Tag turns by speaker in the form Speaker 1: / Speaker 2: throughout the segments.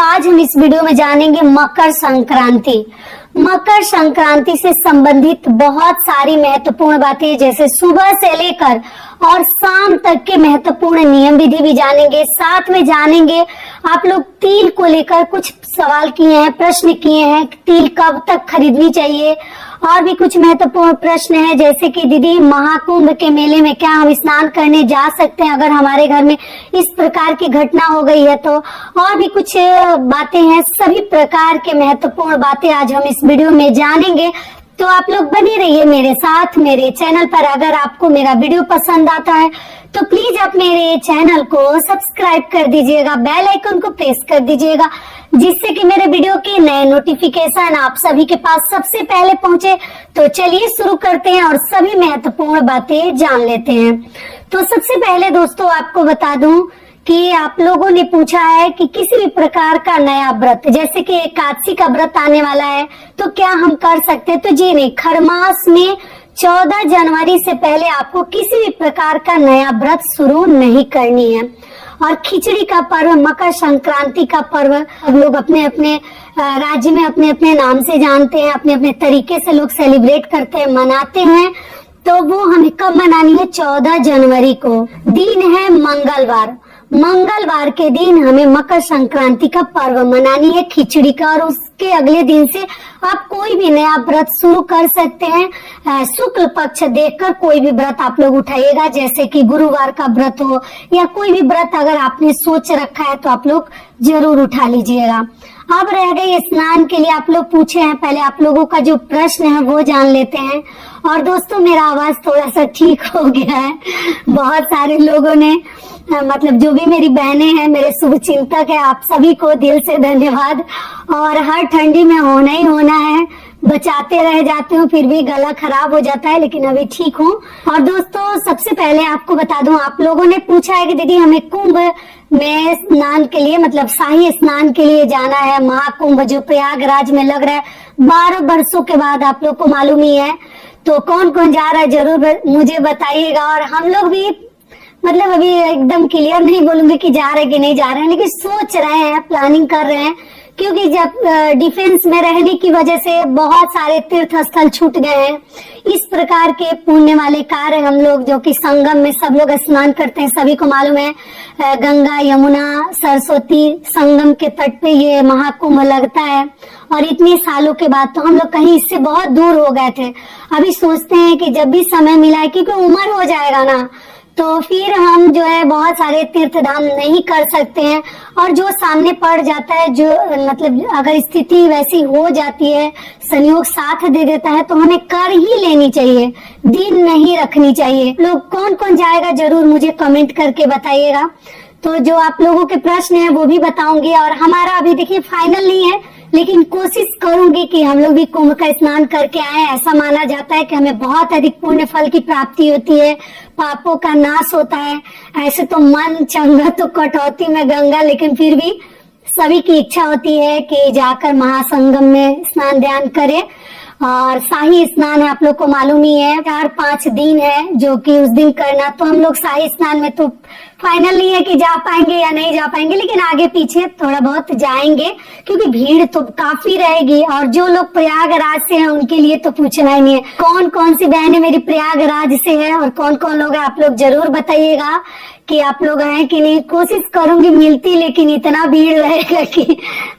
Speaker 1: आज हम इस वीडियो में जानेंगे मकर संक्रांति। मकर संक्रांति से संबंधित बहुत सारी महत्वपूर्ण बातें, जैसे सुबह से लेकर और शाम तक के महत्वपूर्ण नियम विधि भी जानेंगे। साथ में जानेंगे आप लोग तिल को लेकर कुछ सवाल किए हैं, प्रश्न किए हैं, तिल कब तक खरीदनी चाहिए, और भी कुछ महत्वपूर्ण प्रश्न है, जैसे कि दीदी महाकुंभ के मेले में क्या हम स्नान करने जा सकते हैं अगर हमारे घर में इस प्रकार की घटना हो गई है तो, और भी कुछ बातें हैं। सभी प्रकार के महत्वपूर्ण बातें आज हम इस वीडियो में जानेंगे, तो आप लोग बने रहिए मेरे साथ मेरे चैनल पर। अगर आपको मेरा वीडियो पसंद आता है तो प्लीज आप मेरे चैनल को सब्सक्राइब कर दीजिएगा, बेल आइकन को प्रेस कर दीजिएगा, जिससे कि मेरे वीडियो के नए नोटिफिकेशन आप सभी के पास सबसे पहले पहुंचे। तो चलिए शुरू करते हैं और सभी महत्वपूर्ण बातें जान लेते हैं। तो सबसे पहले दोस्तों आपको बता दूं कि आप लोगों ने पूछा है कि किसी भी प्रकार का नया व्रत, जैसे कि एकादशी का व्रत आने वाला है तो क्या हम कर सकते हैं। तो जी नहीं, खरमास में 14 जनवरी से पहले आपको किसी भी प्रकार का नया व्रत शुरू नहीं करनी है। और खिचड़ी का पर्व, मकर संक्रांति का पर्व सब लोग अपने अपने राज्य में अपने अपने नाम से जानते हैं, अपने अपने तरीके से लोग सेलिब्रेट करते हैं, मनाते हैं। तो वो हमें कब मनानी है? 14 जनवरी को। दिन है मंगलवार। मंगलवार के दिन हमें मकर संक्रांति का पर्व मनानी है, खिचड़ी का, और उसके अगले दिन से आप कोई भी नया व्रत शुरू कर सकते हैं। शुक्ल पक्ष देखकर कोई भी व्रत आप लोग उठाइएगा, जैसे कि गुरुवार का व्रत हो या कोई भी व्रत अगर आपने सोच रखा है तो आप लोग जरूर उठा लीजिएगा। अब रह गई स्नान के लिए, आप लोग पूछे हैं, पहले आप लोगों का जो प्रश्न है वो जान लेते हैं। और दोस्तों मेरा आवाज थोड़ा सा ठीक हो गया है, बहुत सारे लोगों ने मतलब जो भी मेरी बहनें हैं, मेरे शुभ चिंतक है, आप सभी को दिल से धन्यवाद। और हर ठंडी में होना ही होना है, बचाते रह जाते हूँ फिर भी गला खराब हो जाता है, लेकिन अभी ठीक हूँ। और दोस्तों सबसे पहले आपको बता दूं, आप लोगों ने पूछा है कि दीदी हमें कुंभ में स्नान के लिए, मतलब शाही स्नान के लिए जाना है, महाकुंभ जो प्रयागराज में लग रहा है 12 वर्षों के बाद, आप लोग को मालूम ही है। तो कौन कौन जा रहा है जरूर मुझे बताइएगा। और हम लोग भी मतलब अभी एकदम क्लियर नहीं बोलूंगी कि जा रहे कि नहीं जा रहे हैं, लेकिन सोच रहे हैं, प्लानिंग कर रहे हैं, क्योंकि जब डिफेंस में रहने की वजह से बहुत सारे तीर्थ स्थल छूट गए हैं। इस प्रकार के पुण्य वाले कार्य हम लोग, जो कि संगम में सब लोग स्नान करते हैं, सभी को मालूम है, गंगा यमुना सरस्वती संगम के तट पे ये महाकुंभ लगता है। और इतने सालों के बाद तो हम लोग कहीं इससे बहुत दूर हो गए थे। अभी सोचते हैं कि जब भी समय मिला है, क्योंकि उम्र हो जाएगा ना, तो फिर हम जो है बहुत सारे तीर्थ धाम नहीं कर सकते हैं। और जो सामने पड़ जाता है, जो मतलब अगर स्थिति वैसी हो जाती है, संयोग साथ दे देता है, तो हमें कर ही लेनी चाहिए, दिन नहीं रखनी चाहिए। लोग कौन कौन जाएगा जरूर मुझे कमेंट करके बताइएगा। तो जो आप लोगों के प्रश्न है वो भी बताऊंगी। और हमारा अभी देखिए फाइनल नहीं है, लेकिन कोशिश करूंगी कि हम लोग भी कुंभ का स्नान करके आए। ऐसा माना जाता है कि हमें बहुत अधिक पुण्य फल की प्राप्ति होती है, पापों का नाश होता है। ऐसे तो मन चंगा तो कटौती में गंगा, लेकिन फिर भी सभी की इच्छा होती है कि जाकर महासंगम में स्नान ध्यान करें। और शाही स्नान है, आप लोग को मालूम ही है, 4-5 दिन है जो कि उस दिन करना। तो हम लोग शाही स्नान में तो फाइनल नहीं है कि जा पाएंगे या नहीं जा पाएंगे, लेकिन आगे पीछे थोड़ा बहुत जाएंगे, क्योंकि भीड़ तो काफी रहेगी। और जो लोग प्रयागराज से हैं उनके लिए तो पूछना ही नहीं है। कौन कौन सी बहनें मेरी प्रयागराज से है और कौन कौन लोग हैं, आप लोग जरूर बताइएगा कि आप लोग हैं कि नहीं। कोशिश करूंगी मिलती, लेकिन इतना भीड़ रहेगा कि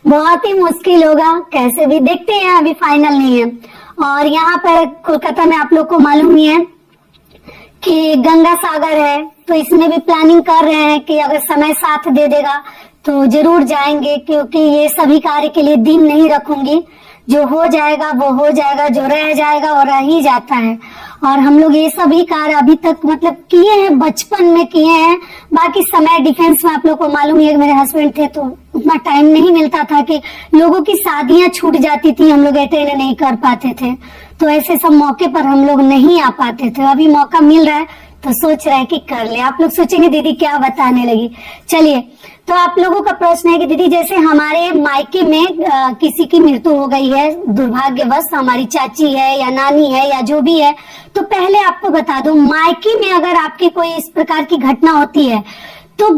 Speaker 1: बहुत ही मुश्किल होगा। कैसे भी देखते हैं, अभी फाइनल नहीं है। और यहाँ पर कोलकाता में आप लोग को मालूम ही है कि गंगा सागर है, तो इसमें भी प्लानिंग कर रहे हैं कि अगर समय साथ दे देगा तो जरूर जाएंगे, क्योंकि ये सभी कार्य के लिए दिन नहीं रखूंगी। जो हो जाएगा वो हो जाएगा, जो रह जाएगा वो रह ही जाता है। और हम लोग ये सभी कार्य अभी तक मतलब किए हैं, बचपन में किए हैं। बाकी समय डिफेंस में आप लोग को मालूम है, मेरे हस्बैंड थे तो उतना टाइम नहीं मिलता था, कि लोगों की शादियां छूट जाती थी, हम लोग अटेंड नहीं कर पाते थे, तो ऐसे सब मौके पर हम लोग नहीं आ पाते थे। अभी मौका मिल रहा है तो सोच रहे हैं कि कर ले। आप लोग सोचेंगे दीदी क्या बताने लगी। चलिए, तो आप लोगों का प्रश्न है कि दीदी जैसे हमारे मायके में किसी की मृत्यु हो गई है दुर्भाग्यवश, हमारी चाची है या नानी है या जो भी है, तो पहले आपको बता दूं, मायके में अगर आपकी कोई इस प्रकार की घटना होती है तो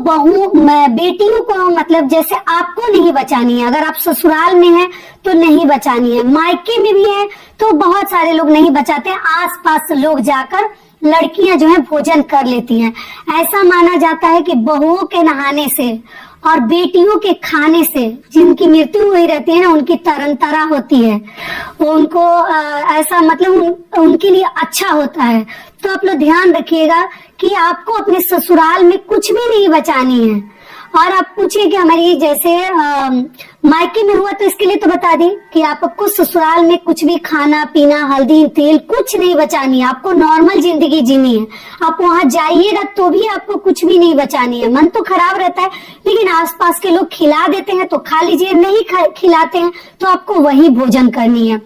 Speaker 1: बेटियों को मतलब जैसे आपको नहीं बचानी है, अगर आप ससुराल में हैं तो नहीं बचानी है, मायके में भी है तो बहुत सारे लोग नहीं बचाते हैं, आसपास लोग जाकर लड़कियां जो है भोजन कर लेती हैं। ऐसा माना जाता है कि बहुओं के नहाने से और बेटियों के खाने से जिनकी मृत्यु हुई रहती है ना, उनकी तरंतरा होती है, उनको ऐसा मतलब उनके लिए अच्छा होता है। तो आप लोग ध्यान रखिएगा कि आपको अपने ससुराल में कुछ भी नहीं बचानी है। और आप पूछिए कि हमारी जैसे मायके में हुआ तो इसके लिए तो बता दी कि आपको ससुराल में कुछ भी खाना पीना, हल्दी तेल कुछ नहीं बचानी है, आपको नॉर्मल जिंदगी जीनी है। आप वहां जाइएगा तो भी आपको कुछ भी नहीं बचानी है। मन तो खराब रहता है, लेकिन आसपास के लोग खिला देते हैं तो खा लीजिए, नहीं खिलाते हैं तो आपको वही भोजन करनी है।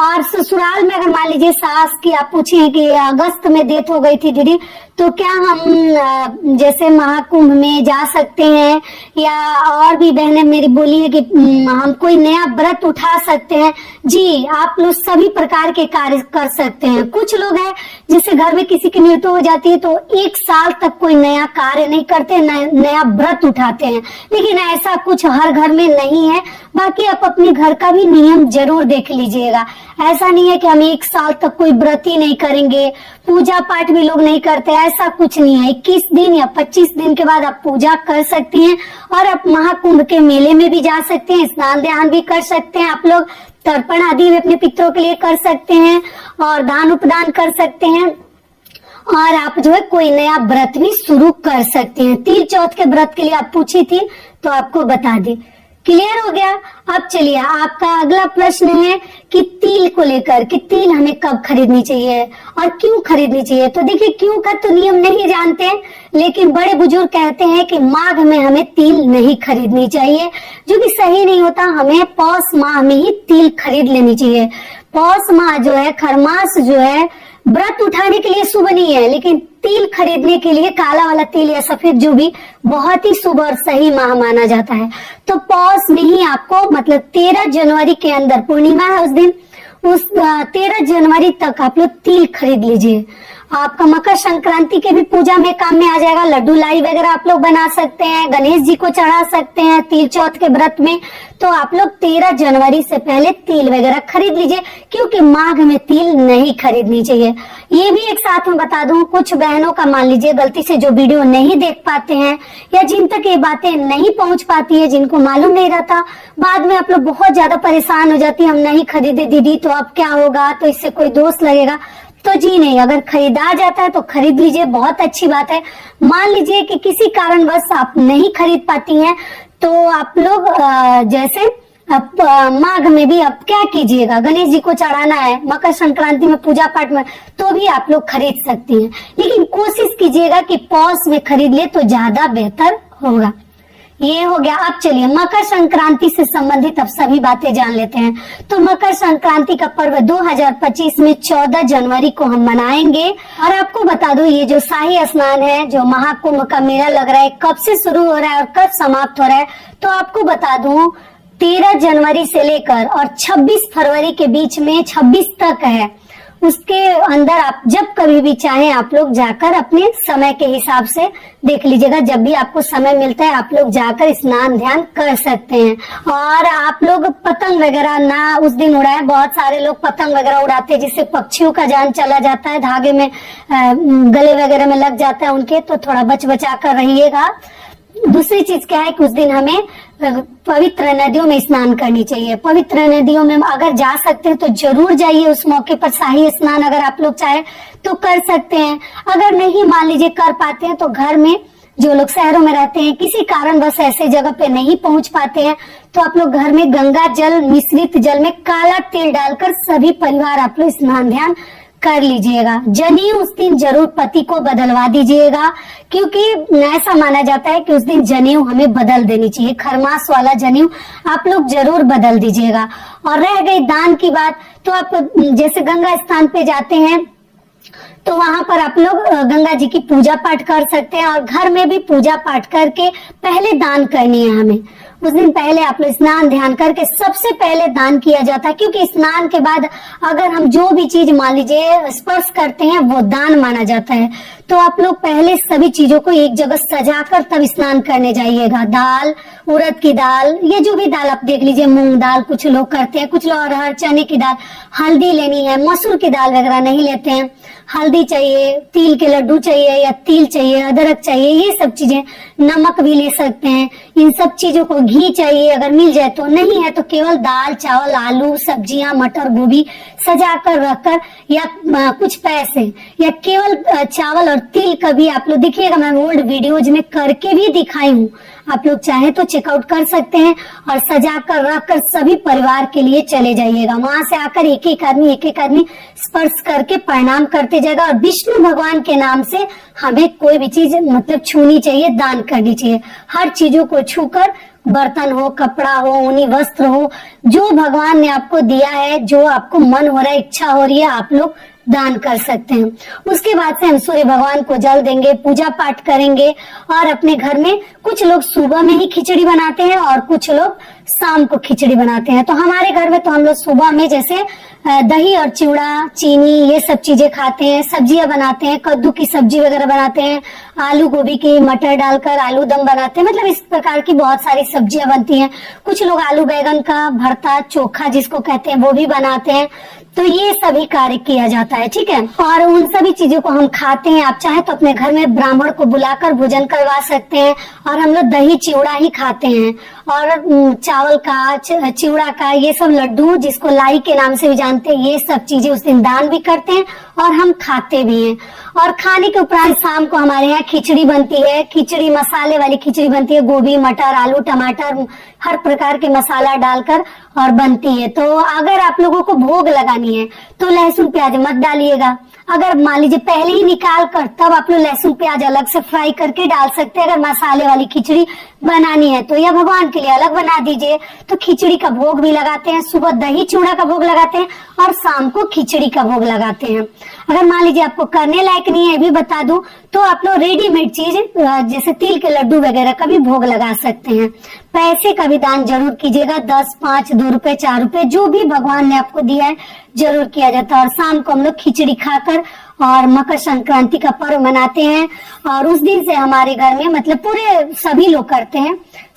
Speaker 1: और ससुराल में अगर मान लीजिए सास की आप पूछे कि अगस्त में डेथ हो गई थी दीदी, तो क्या हम जैसे महाकुंभ में जा सकते हैं, या और भी बहनें मेरी बोली है कि हम कोई नया व्रत उठा सकते हैं। जी, आप लोग सभी प्रकार के कार्य कर सकते हैं। कुछ लोग हैं जिससे घर में किसी की मृत्यु हो जाती है तो 1 साल तक कोई नया कार्य नहीं करते, नया व्रत उठाते हैं, लेकिन ऐसा कुछ हर घर में नहीं है। बाकी आप अपने घर का भी नियम जरूर देख लीजिएगा। ऐसा नहीं है कि हम 1 साल तक कोई व्रत ही नहीं करेंगे, पूजा पाठ भी लोग नहीं करते, ऐसा कुछ नहीं है। 21 दिन या 25 दिन के बाद आप पूजा कर सकती हैं और आप महाकुंभ के मेले में भी जा सकते हैं, स्नान ध्यान भी कर सकते हैं, आप लोग तर्पण आदि भी अपने पितरों के लिए कर सकते हैं और दान उपदान कर सकते हैं। और आप जो है कोई नया व्रत भी शुरू कर सकते हैं। तिल चौथ के व्रत के लिए आप पूछी थी तो आपको बता दी। क्लियर हो गया। अब चलिए आपका अगला प्रश्न है कि तिल को लेकर कि तिल हमें कब खरीदनी चाहिए और क्यों खरीदनी चाहिए। तो देखिए, क्यों का तो नियम नहीं जानते, लेकिन बड़े बुजुर्ग कहते हैं कि माघ में हमें तिल नहीं खरीदनी चाहिए, जो कि सही नहीं होता। हमें पौष माह में ही तिल खरीद लेनी चाहिए। पौष माह जो है, खरमास जो है, व्रत उठाने के लिए शुभ नहीं है, लेकिन तिल खरीदने के लिए काला वाला तिल या सफेद जो भी बहुत ही शुभ और सही माह माना जाता है। तो पौष में ही आपको मतलब 13 जनवरी के अंदर पूर्णिमा है उस दिन, उस 13 जनवरी तक आप लोग तिल खरीद लीजिए। आपका मकर संक्रांति के भी पूजा में काम में आ जाएगा। लड्डू लाई वगैरह आप लोग बना सकते हैं, गणेश जी को चढ़ा सकते हैं तिल चौथ के व्रत में। तो आप लोग 13 जनवरी से पहले तिल वगैरह खरीद लीजिए, क्योंकि माघ में तिल नहीं खरीदनी चाहिए। ये भी एक साथ में बता दूं, कुछ बहनों का मान लीजिए गलती से जो वीडियो नहीं देख पाते हैं या जिन तक ये बातें नहीं पहुंच पाती है, जिनको मालूम नहीं रहता, बाद में आप लोग बहुत ज्यादा परेशान हो जाती है, हम नहीं खरीदे दीदी तो अब क्या होगा, तो इससे कोई दोष लगेगा। तो जी नहीं, अगर खरीदा जाता है तो खरीद लीजिए, बहुत अच्छी बात है। मान लीजिए कि किसी कारणवश आप नहीं खरीद पाती हैं, तो आप लोग जैसे माघ में भी आप क्या कीजिएगा, गणेश जी को चढ़ाना है, मकर संक्रांति में पूजा पाठ में तो भी आप लोग खरीद सकती हैं, लेकिन कोशिश कीजिएगा कि पौष में खरीद ले तो ज्यादा बेहतर होगा। ये हो गया। अब चलिए मकर संक्रांति से संबंधित अब सभी बातें जान लेते हैं। तो मकर संक्रांति का पर्व 2025 में 14 जनवरी को हम मनाएंगे। और आपको बता दूं, ये जो शाही स्नान है, जो महाकुंभ का मेला लग रहा है, कब से शुरू हो रहा है और कब समाप्त हो रहा है, तो आपको बता दूं 13 जनवरी से लेकर और 26 फरवरी के बीच में 26 तक है। उसके अंदर आप जब कभी भी चाहें आप लोग जाकर अपने समय के हिसाब से देख लीजिएगा, जब भी आपको समय मिलता है आप लोग जाकर स्नान ध्यान कर सकते हैं। और आप लोग पतंग वगैरह ना उस दिन उड़ाएं। बहुत सारे लोग पतंग वगैरह उड़ाते हैं जिससे पक्षियों का जान चला जाता है, धागे में गले वगैरह में लग जाता है उनके, तो थोड़ा बच बचा कर रहिएगा। दूसरी चीज क्या है कि उस दिन हमें पवित्र नदियों में स्नान करनी चाहिए। पवित्र नदियों में अगर जा सकते हैं तो जरूर जाइए। उस मौके पर शाही स्नान अगर आप लोग चाहे तो कर सकते हैं। अगर नहीं मान लीजिए कर पाते हैं तो घर में, जो लोग शहरों में रहते हैं, किसी कारणवश ऐसे जगह पे नहीं पहुंच पाते हैं, तो आप लोग घर में गंगा जल मिश्रित जल में काला तेल डालकर सभी परिवार आप लोग स्नान ध्यान कर लीजिएगा। जनेऊ उस दिन जरूर पति को बदलवा दीजिएगा, क्योंकि ऐसा माना जाता है कि उस दिन जनेऊ हमें बदल देनी चाहिए। खरमास वाला जनेऊ आप लोग जरूर बदल दीजिएगा। और रह गई दान की बात, तो आप जैसे गंगा स्थान पे जाते हैं तो वहां पर आप लोग गंगा जी की पूजा पाठ कर सकते हैं, और घर में भी पूजा पाठ करके पहले दान करनी है हमें। उस दिन पहले आप लोग स्नान ध्यान करके सबसे पहले दान किया जाता है, क्योंकि स्नान के बाद अगर हम जो भी चीज मान लीजिए स्पर्श करते हैं वो दान माना जाता है। तो आप लोग पहले सभी चीजों को एक जगह सजाकर तब स्नान करने जाइएगा। दाल, उड़द की दाल, ये जो भी दाल आप देख लीजिए, मूंग दाल कुछ लोग करते हैं, कुछ लोग अरहर, चने की दाल, हल्दी लेनी है, मसूर की दाल वगैरह नहीं लेते हैं, हल्दी चाहिए, तिल के लड्डू चाहिए या तिल चाहिए, अदरक चाहिए, ये सब चीजें, नमक भी ले सकते हैं। इन सब चीजों को घी चाहिए अगर मिल जाए तो, नहीं है तो केवल दाल, चावल, आलू, सब्जियां, मटर, गोभी सजा कर रखकर, या कुछ पैसे, या केवल चावल और तिल का भी आप लोग देखिएगा, मैं ओल्ड वीडियोज में करके भी दिखाई हूँ, आप लोग चाहे तो चेकआउट कर सकते हैं। और सजा कर रखकर सभी परिवार के लिए चले जाइएगा। वहां से आकर एक एक आदमी स्पर्श करके प्रणाम करते जाएगा। और विष्णु भगवान के नाम से हमें कोई भी चीज मतलब छूनी चाहिए, दान करनी चाहिए। हर चीजों को छूकर, बर्तन हो, कपड़ा हो, ऊनी वस्त्र हो, जो भगवान ने आपको दिया है, जो आपको मन हो रहा है, इच्छा हो रही है, आप लोग दान कर सकते हैं। उसके बाद से हम सूर्य भगवान को जल देंगे, पूजा पाठ करेंगे। और अपने घर में कुछ लोग सुबह में ही खिचड़ी बनाते हैं और कुछ लोग शाम को खिचड़ी बनाते हैं। तो हमारे घर में तो हम लोग सुबह में जैसे दही और चिवड़ा, चीनी, ये सब चीजें खाते हैं, सब्जियां बनाते हैं, कद्दू की सब्जी वगैरह बनाते हैं, आलू गोभी की मटर डालकर आलू दम बनाते हैं, मतलब इस प्रकार की बहुत सारी सब्जियां बनती हैं। कुछ लोग आलू बैगन का भरता, चोखा जिसको कहते हैं, वो भी बनाते हैं। तो ये सभी कार्य किया जाता है, ठीक है। और उन सभी चीजों को हम खाते हैं। आप चाहे तो अपने घर में ब्राह्मण को बुलाकर भोजन करवा सकते हैं। और हम लोग दही चिवड़ा ही खाते हैं, और चावल का, चिवड़ा का, ये सब लड्डू जिसको लाई के नाम से भी जानते हैं, ये सब चीजें उस दिन दान भी करते हैं और हम खाते भी हैं। और खाने के उपरांत शाम को हमारे यहाँ खिचड़ी बनती है। खिचड़ी मसाले वाली खिचड़ी बनती है, गोभी, मटर, आलू, टमाटर, हर प्रकार के मसाला डालकर और बनती है। तो अगर आप लोगों को भोग लगानी है तो लहसुन प्याज मत डालिएगा। अगर मान लीजिए पहले ही निकाल कर तब आप लोग लहसुन प्याज अलग से फ्राई करके डाल सकते हैं। अगर मसाले वाली खिचड़ी बनानी है तो, या भगवान के लिए अलग बना दीजिए। तो खिचड़ी का भोग भी लगाते हैं, सुबह दही चूड़ा का भोग लगाते हैं और शाम को खिचड़ी का भोग लगाते हैं। अगर मान लीजिए आपको करने लायक नहीं है, भी बता दूं, तो आप लोग रेडीमेड चीज जैसे तिल के लड्डू वगैरह का भी भोग लगा सकते हैं। पैसे का भी दान जरूर कीजिएगा, 10, 5, 2 रुपए, 4 रुपए, जो भी भगवान ने आपको दिया है जरूर किया जाता है। और शाम को हम लोग खिचड़ी खाकर और मकर संक्रांति का पर्व मनाते हैं। और उस दिन से हमारे घर में मतलब पूरे सभी लोग करते हैं,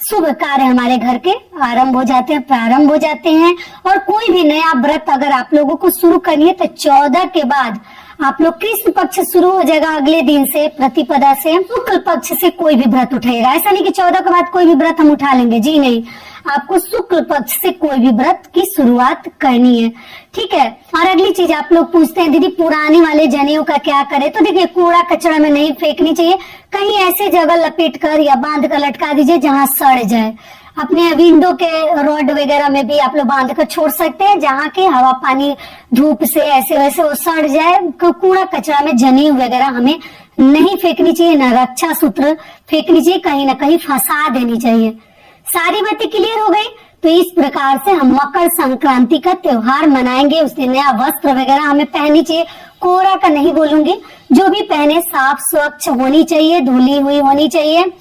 Speaker 1: शुभ कार्य हमारे घर के आरंभ हो जाते हैं, प्रारंभ हो जाते हैं। और कोई भी नया व्रत अगर आप लोगों को शुरू करनी है तो 14 के बाद आप लोग कृष्ण पक्ष शुरू हो जाएगा, अगले दिन से प्रतिपदा से शुक्ल पक्ष से कोई भी व्रत उठेगा। ऐसा नहीं कि 14 के बाद कोई भी व्रत हम उठा लेंगे, जी नहीं, आपको शुक्ल पक्ष से कोई भी व्रत की शुरुआत करनी है, ठीक है। और अगली चीज आप लोग पूछते हैं, दीदी पुराने वाले जनेऊ का क्या करें? तो देखिए, कूड़ा कचरा में नहीं फेंकनी चाहिए, कहीं ऐसे जगह लपेट कर या बांध कर लटका दीजिए जहाँ सड़ जाए। अपने विंडो के रॉड वगैरह में भी आप लोग बांध कर छोड़ सकते हैं, जहाँ के हवा पानी धूप से ऐसे वैसे वो सड़ जाए। कूड़ा कचरा में जनेऊ वगैरह हमें नहीं फेंकनी चाहिए, न रक्षा सूत्र फेंकनी चाहिए, कहीं ना कहीं फंसा देनी चाहिए। सारी बातें क्लियर हो गई। तो इस प्रकार से हम मकर संक्रांति का त्योहार मनाएंगे। उस दिन नया वस्त्र वगैरह हमें पहननी चाहिए, कोरा का नहीं बोलूंगी, जो भी पहने साफ स्वच्छ होनी चाहिए, धुली हुई होनी चाहिए।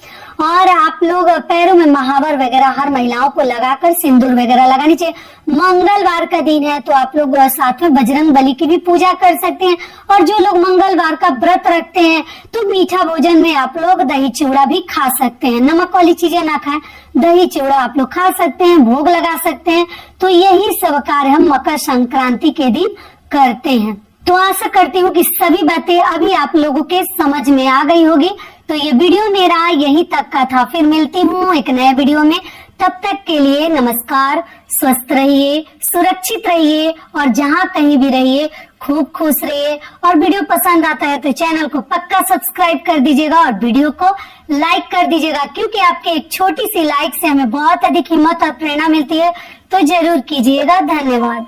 Speaker 1: और आप लोग पैरों में महावर वगैरह हर महिलाओं को लगाकर सिंदूर वगैरह लगानी चाहिए। मंगलवार का दिन है तो आप लोग साथ में बजरंग बली की भी पूजा कर सकते हैं। और जो लोग मंगलवार का व्रत रखते हैं तो मीठा भोजन में आप लोग दही चिवड़ा भी खा सकते हैं, नमक वाली चीजें ना खाएं, दही चिवड़ा आप लोग खा सकते हैं, भोग लगा सकते हैं। तो यही सब कार्य हम मकर संक्रांति के दिन करते हैं। तो आशा करती हूँ कि सभी बातें अभी आप लोगों के समझ में आ गई होगी। तो ये वीडियो मेरा यहीं तक का था, फिर मिलती हूँ एक नए वीडियो में। तब तक के लिए नमस्कार, स्वस्थ रहिए, सुरक्षित रहिए और जहाँ कहीं भी रहिए खूब खुश रहिए। और वीडियो पसंद आता है तो चैनल को पक्का सब्सक्राइब कर दीजिएगा और वीडियो को लाइक कर दीजिएगा, क्योंकि आपके एक छोटी सी लाइक से हमें बहुत अधिक हिम्मत और प्रेरणा मिलती है। तो जरूर कीजिएगा। धन्यवाद।